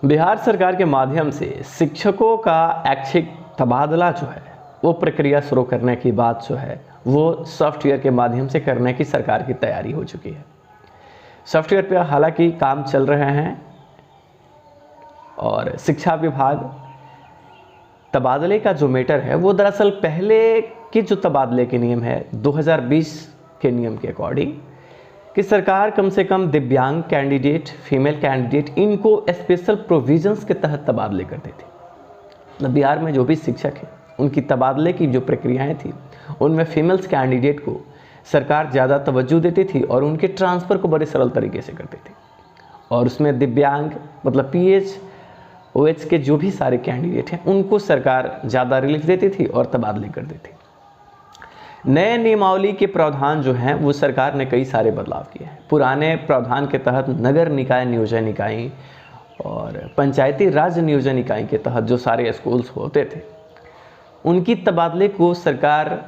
बिहार सरकार के माध्यम से शिक्षकों का ऐच्छिक तबादला जो है वो प्रक्रिया शुरू करने की बात जो है वो सॉफ्टवेयर के माध्यम से करने की सरकार की तैयारी हो चुकी है। सॉफ्टवेयर पर हालांकि काम चल रहे हैं और शिक्षा विभाग तबादले का जो मैटर है वो दरअसल पहले के जो तबादले के नियम है 2020 के नियम के अकॉर्डिंग कि सरकार कम से कम दिव्यांग कैंडिडेट, फीमेल कैंडिडेट, इनको स्पेशल प्रोविजंस के तहत तबादले करते थे। मतलब बिहार में जो भी शिक्षक हैं उनकी तबादले की जो प्रक्रियाएं थी उनमें फीमेल्स कैंडिडेट को सरकार ज़्यादा तवज्जो देती थी और उनके ट्रांसफ़र को बड़े सरल तरीके से करते थे। और उसमें दिव्यांग मतलब PH OH के जो भी सारे कैंडिडेट हैं उनको सरकार ज़्यादा रिलीफ देती थी और तबादले करती थी। नए नियमावली के प्रावधान जो हैं वो सरकार ने कई सारे बदलाव किए हैं। पुराने प्रावधान के तहत नगर निकाय नियोजन इकाई और पंचायती राज नियोजन इकाई के तहत जो सारे स्कूल्स होते थे उनकी तबादले को सरकार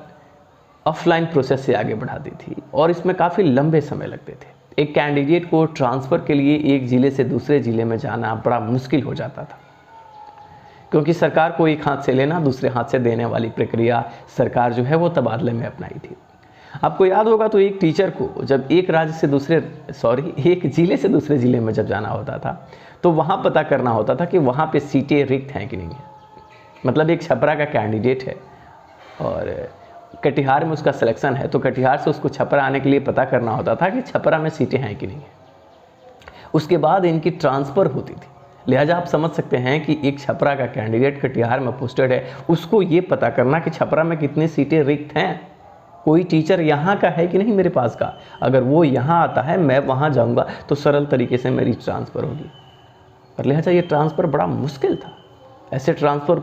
ऑफलाइन प्रोसेस से आगे बढ़ाती थी और इसमें काफ़ी लंबे समय लगते थे। एक कैंडिडेट को ट्रांसफ़र के लिए एक ज़िले से दूसरे ज़िले में जाना बड़ा मुश्किल हो जाता था, क्योंकि सरकार को एक हाथ से लेना दूसरे हाथ से देने वाली प्रक्रिया सरकार जो है वो तबादले में अपनाई थी। आपको याद होगा तो एक टीचर को जब एक ज़िले से दूसरे ज़िले में जब जाना होता था तो वहाँ पता करना होता था कि वहाँ पे सीटें रिक्त हैं कि नहीं है। मतलब एक छपरा का कैंडिडेट है और कटिहार में उसका सिलेक्शन है तो कटिहार से उसको छपरा आने के लिए पता करना होता था कि छपरा में सीटें हैं कि नहीं है। उसके बाद इनकी ट्रांसफ़र होती थी। लिहाजा आप समझ सकते हैं कि एक छपरा का कैंडिडेट कटिहार में पोस्टेड है, उसको ये पता करना कि छपरा में कितनी सीटें रिक्त हैं, कोई टीचर यहाँ का है कि नहीं मेरे पास का। अगर वो यहाँ आता है मैं वहाँ जाऊँगा तो सरल तरीके से मेरी ट्रांसफ़र होगी। और लिहाजा ये ट्रांसफ़र बड़ा मुश्किल था। ऐसे ट्रांसफ़र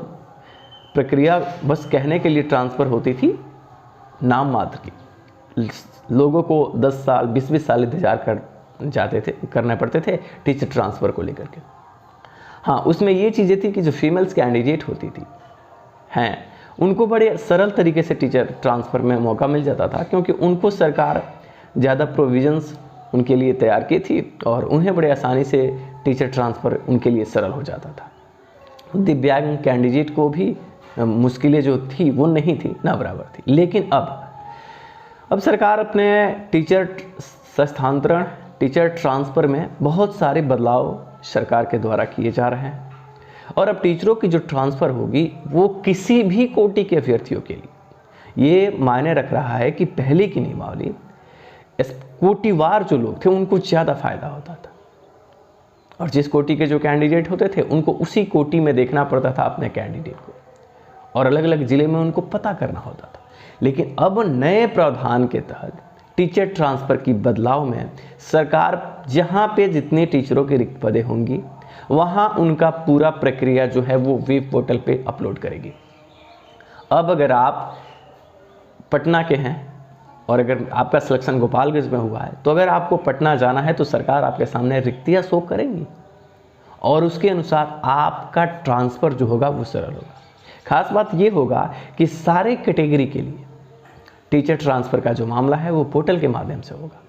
प्रक्रिया बस कहने के लिए ट्रांसफ़र होती थी, नाम मात्र की। लोगों को 10 साल 20-20 साल इंतजार करने पड़ते थे टीचर ट्रांसफ़र को लेकर के। हाँ, उसमें ये चीज़ें थी कि जो फीमेल्स कैंडिडेट होती थी हैं उनको बड़े सरल तरीके से टीचर ट्रांसफ़र में मौका मिल जाता था, क्योंकि उनको सरकार ज़्यादा प्रोविजंस उनके लिए तैयार की थी और उन्हें बड़े आसानी से टीचर ट्रांसफ़र उनके लिए सरल हो जाता था। दिव्यांग कैंडिडेट को भी मुश्किलें जो थी वो नहीं थी, ना बराबर थी। लेकिन अब सरकार अपने टीचर स्थानांतरण, टीचर ट्रांसफ़र में बहुत सारे बदलाव सरकार के द्वारा किए जा रहे हैं और अब टीचरों की जो ट्रांसफ़र होगी वो किसी भी कोटि के अभ्यर्थियों के लिए ये मायने रख रहा है कि पहले की नियमावली कोटिवार जो लोग थे उनको ज़्यादा फ़ायदा होता था और जिस कोटि के जो कैंडिडेट होते थे उनको उसी कोटि में देखना पड़ता था अपने कैंडिडेट को और अलग अलग ज़िले में उनको पता करना होता था। लेकिन अब नए प्रावधान के तहत टीचर ट्रांसफ़र की बदलाव में सरकार जहाँ पे जितने टीचरों की रिक्त पदें होंगी वहाँ उनका पूरा प्रक्रिया जो है वो वेब पोर्टल पे अपलोड करेगी। अब अगर आप पटना के हैं और अगर आपका सिलेक्शन गोपालगंज में हुआ है तो अगर आपको पटना जाना है तो सरकार आपके सामने रिक्तियाँ शो करेंगी और उसके अनुसार आपका ट्रांसफ़र जो होगा वो सरल होगा। खास बात ये होगा कि सारे कैटेगरी के लिए टीचर ट्रांसफ़र का जो मामला है वो पोर्टल के माध्यम से होगा।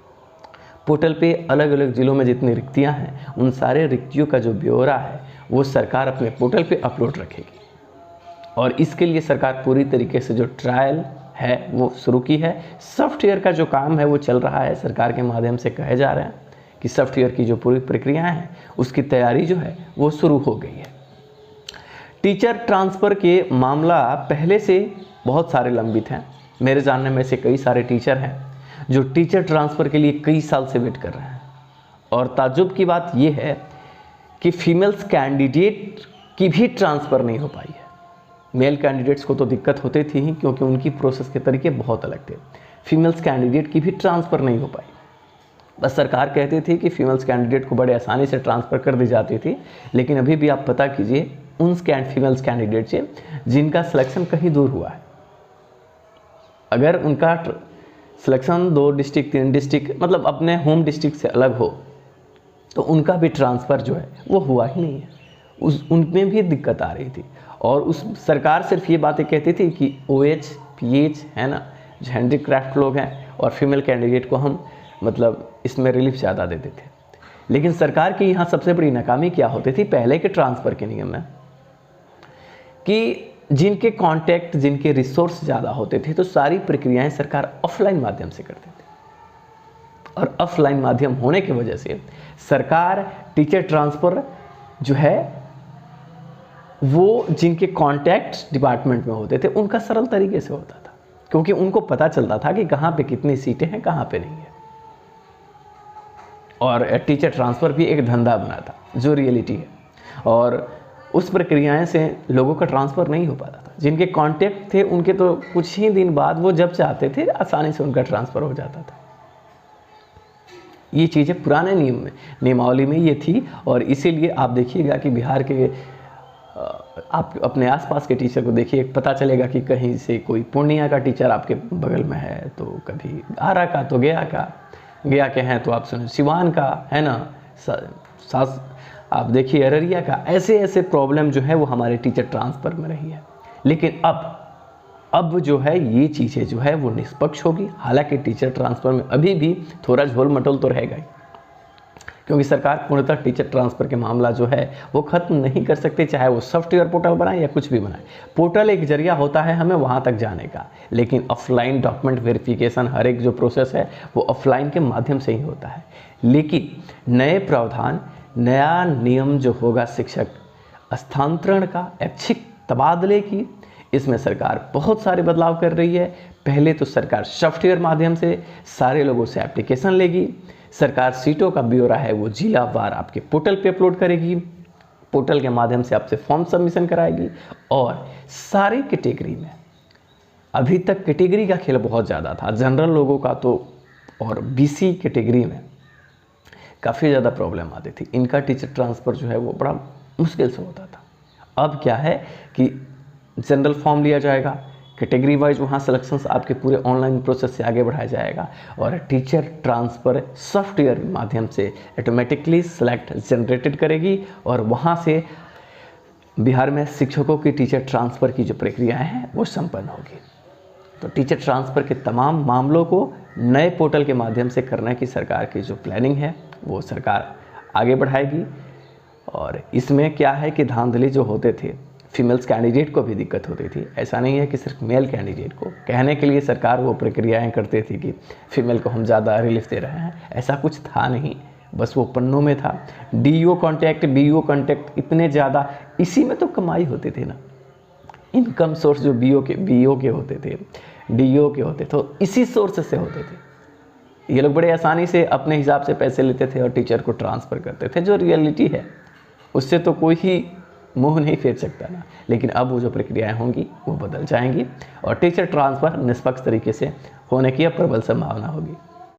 पोर्टल पे अलग अलग ज़िलों में जितनी रिक्तियां हैं उन सारे रिक्तियों का जो ब्यौरा है वो सरकार अपने पोर्टल पे अपलोड रखेगी और इसके लिए सरकार पूरी तरीके से जो ट्रायल है वो शुरू की है। सॉफ्टवेयर का जो काम है वो चल रहा है, सरकार के माध्यम से कहे जा रहे हैं कि सॉफ्टवेयर की जो पूरी प्रक्रियाएँ हैं उसकी तैयारी जो है वो शुरू हो गई है। टीचर ट्रांसफ़र के मामला पहले से बहुत सारे लंबित हैं। मेरे जानने में से कई सारे टीचर हैं जो टीचर ट्रांसफ़र के लिए कई साल से वेट कर रहे हैं और ताज्जुब की बात यह है कि फीमेल्स कैंडिडेट की भी ट्रांसफ़र नहीं हो पाई है। मेल कैंडिडेट्स को तो दिक्कत होती थी ही क्योंकि उनकी प्रोसेस के तरीके बहुत अलग थे। फीमेल्स कैंडिडेट की भी ट्रांसफ़र नहीं हो पाई। बस सरकार कहती थी कि फीमेल्स कैंडिडेट को बड़े आसानी से ट्रांसफ़र कर दी जाती थी, लेकिन अभी भी आप पता कीजिए उन फीमेल्स कैंडिडेट से जिनका सिलेक्शन कहीं दूर हुआ है। अगर उनका सिलेक्शन 2 डिस्ट्रिक्ट 3 डिस्ट्रिक्ट मतलब अपने होम डिस्ट्रिक्ट से अलग हो तो उनका भी ट्रांसफ़र जो है वो हुआ ही नहीं है। उनमें भी दिक्कत आ रही थी और उस सरकार सिर्फ ये बातें कहती थी कि OH PH है ना, जो हैंडीक्राफ्ट लोग हैं और फीमेल कैंडिडेट को हम मतलब इसमें रिलीफ ज़्यादा देते थे। लेकिन सरकार की यहाँ सबसे बड़ी नाकामी क्या होती थी पहले के ट्रांसफ़र के नियम में, कि जिनके कॉन्टैक्ट, जिनके रिसोर्स ज़्यादा होते थे, तो सारी प्रक्रियाएं सरकार ऑफलाइन माध्यम से करती थी। और ऑफलाइन माध्यम होने की वजह से सरकार टीचर ट्रांसफ़र जो है वो जिनके कॉन्टैक्ट डिपार्टमेंट में होते थे उनका सरल तरीके से होता था, क्योंकि उनको पता चलता था कि कहाँ पे कितनी सीटें हैं, कहाँ पे नहीं है। और टीचर ट्रांसफ़र भी एक धंधा बना था, जो रियलिटी है, और उस प्रक्रियाएं से लोगों का ट्रांसफ़र नहीं हो पाता था। जिनके कॉन्टैक्ट थे उनके तो कुछ ही दिन बाद वो जब चाहते थे आसानी से उनका ट्रांसफ़र हो जाता था। ये चीज़ें पुराने नियमावली में ये थी, और इसीलिए आप देखिएगा कि बिहार के आप अपने आसपास के टीचर को देखिए, पता चलेगा कि कहीं से कोई पूर्णिया का टीचर आपके बगल में है, तो कभी आरा का, तो गया के हैं तो आप सुने सिवान का है ना, आप देखिए अररिया का। ऐसे प्रॉब्लम जो है वो हमारे टीचर ट्रांसफ़र में रही है। लेकिन अब जो है ये चीज़ें जो है वो निष्पक्ष होगी। हालांकि टीचर ट्रांसफ़र में अभी भी थोड़ा झोल मटोल तो रहेगा ही, क्योंकि सरकार पूर्णतः टीचर ट्रांसफ़र के मामला जो है वो ख़त्म नहीं कर सकते, चाहे वो सॉफ्टवेयर पोर्टल बनाए या कुछ भी बनाए। पोर्टल एक जरिया होता है हमें वहाँ तक जाने का, लेकिन ऑफलाइन डॉक्यूमेंट वेरिफिकेशन, हर एक जो प्रोसेस है वो ऑफलाइन के माध्यम से ही होता है। लेकिन नए प्रावधान, नया नियम जो होगा शिक्षक स्थानांतरण का, ऐच्छिक तबादले की, इसमें सरकार बहुत सारे बदलाव कर रही है। पहले तो सरकार सॉफ्टवेयर माध्यम से सारे लोगों से एप्लीकेशन लेगी। सरकार सीटों का ब्यौरा है वो जिलावार आपके पोर्टल पे अपलोड करेगी, पोर्टल के माध्यम से आपसे फॉर्म सबमिशन कराएगी। और सारी कैटेगरी में, अभी तक कैटेगरी का खेल बहुत ज़्यादा था, जनरल लोगों का तो, और बीसी कैटेगरी में काफ़ी ज़्यादा प्रॉब्लम आती थी। इनका टीचर ट्रांसफ़र जो है वो बड़ा मुश्किल से होता था। अब क्या है कि जनरल फॉर्म लिया जाएगा, कैटेगरी वाइज वहाँ सिलेक्शंस आपके पूरे ऑनलाइन प्रोसेस से आगे बढ़ाया जाएगा, और टीचर ट्रांसफ़र सॉफ्टवेयर के माध्यम से ऑटोमेटिकली सेलेक्ट जनरेटेड करेगी, और वहाँ से बिहार में शिक्षकों की टीचर ट्रांसफ़र की जो प्रक्रियाएँ हैं वो संपन्न होगी। तो टीचर ट्रांसफ़र के तमाम मामलों को नए पोर्टल के माध्यम से करने की सरकार की जो प्लानिंग है वो सरकार आगे बढ़ाएगी। और इसमें क्या है कि धांधली जो होते थे, फीमेल्स कैंडिडेट को भी दिक्कत होती थी। ऐसा नहीं है कि सिर्फ मेल कैंडिडेट को, कहने के लिए सरकार वो प्रक्रियाएं करती थी कि फीमेल को हम ज़्यादा रिलीफ दे रहे हैं, ऐसा कुछ था नहीं, बस वो पन्नों में था। डीओ कॉन्टैक्ट, बीओ कॉन्टैक्ट इतने ज़्यादा, इसी में तो कमाई होती थी ना। इनकम सोर्स जो बीओ के होते थे, डीओ के होते, तो इसी सोर्स से होते थे। ये लोग बड़े आसानी से अपने हिसाब से पैसे लेते थे और टीचर को ट्रांसफ़र करते थे। जो रियलिटी है उससे तो कोई ही मुंह नहीं फेर सकता ना। लेकिन अब वो जो प्रक्रियाएं होंगी वो बदल जाएंगी, और टीचर ट्रांसफ़र निष्पक्ष तरीके से होने की अब प्रबल संभावना होगी।